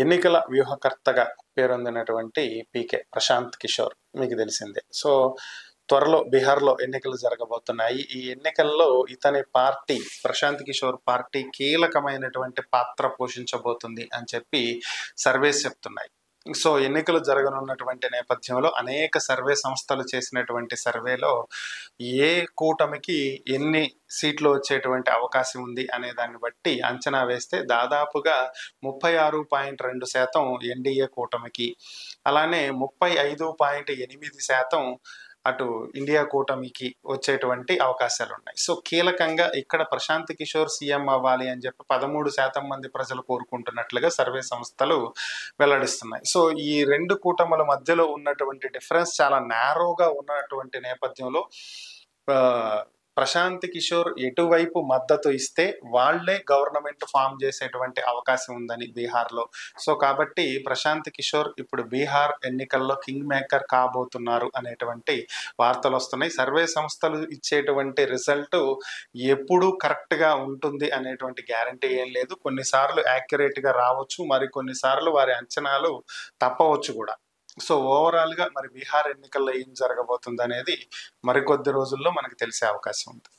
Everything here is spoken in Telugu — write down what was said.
ఎన్నికల వ్యూహకర్తగా పేరొందినటువంటి పీకే ప్రశాంత్ కిషోర్ మీకు తెలిసిందే. సో త్వరలో బీహార్లో ఎన్నికలు జరగబోతున్నాయి. ఈ ఎన్నికల్లో ఇతని పార్టీ ప్రశాంత్ కిషోర్ పార్టీ కీలకమైనటువంటి పాత్ర పోషించబోతుంది అని చెప్పి సర్వేస్ చెప్తున్నాయి. సో ఎన్నికలు జరగనున్నటువంటి నేపథ్యంలో అనేక సర్వే సంస్థలు చేసినటువంటి సర్వేలో ఏ కూటమికి ఎన్ని సీట్లు వచ్చేటువంటి అవకాశం ఉంది అనే దాన్ని బట్టి అంచనా వేస్తే దాదాపుగా 36.2% ఎన్డీఏ కూటమికి, అలానే 35.8% అటు ఇండియా కూటమికి వచ్చేటువంటి అవకాశాలు ఉన్నాయి. సో కీలకంగా ఇక్కడ ప్రశాంత్ కిషోర్ సీఎం అవ్వాలి అని చెప్పి 13% మంది ప్రజలు కోరుకుంటున్నట్లుగా సర్వే సంస్థలు వెల్లడిస్తున్నాయి. సో ఈ రెండు కూటముల మధ్యలో ఉన్నటువంటి డిఫరెన్స్ చాలా నారోగా ఉన్నటువంటి నేపథ్యంలో ప్రశాంత్ కిషోర్ ఎటువైపు మద్దతు ఇస్తే వాళ్లే గవర్నమెంట్ ఫామ్ చేసేటువంటి అవకాశం ఉందని బీహార్లో. సో కాబట్టి ప్రశాంత్ కిషోర్ ఇప్పుడు బీహార్ ఎన్నికల్లో కింగ్ మేకర్ కాబోతున్నారు అనేటువంటి వార్తలు వస్తున్నాయి. సర్వే సంస్థలు ఇచ్చేటువంటి రిజల్ట్ ఎప్పుడు కరెక్ట్గా ఉంటుంది అనేటువంటి గ్యారంటీ ఏం లేదు. కొన్నిసార్లు యాక్యురేట్గా రావచ్చు, మరి కొన్నిసార్లు వారి అంచనాలు తప్పవచ్చు కూడా. సో ఓవరాల్గా మరి బీహార్ ఎన్నికల్లో ఏం జరగబోతుంది అనేది మరికొద్ది రోజుల్లో మనకు తెలిసే అవకాశం ఉంది.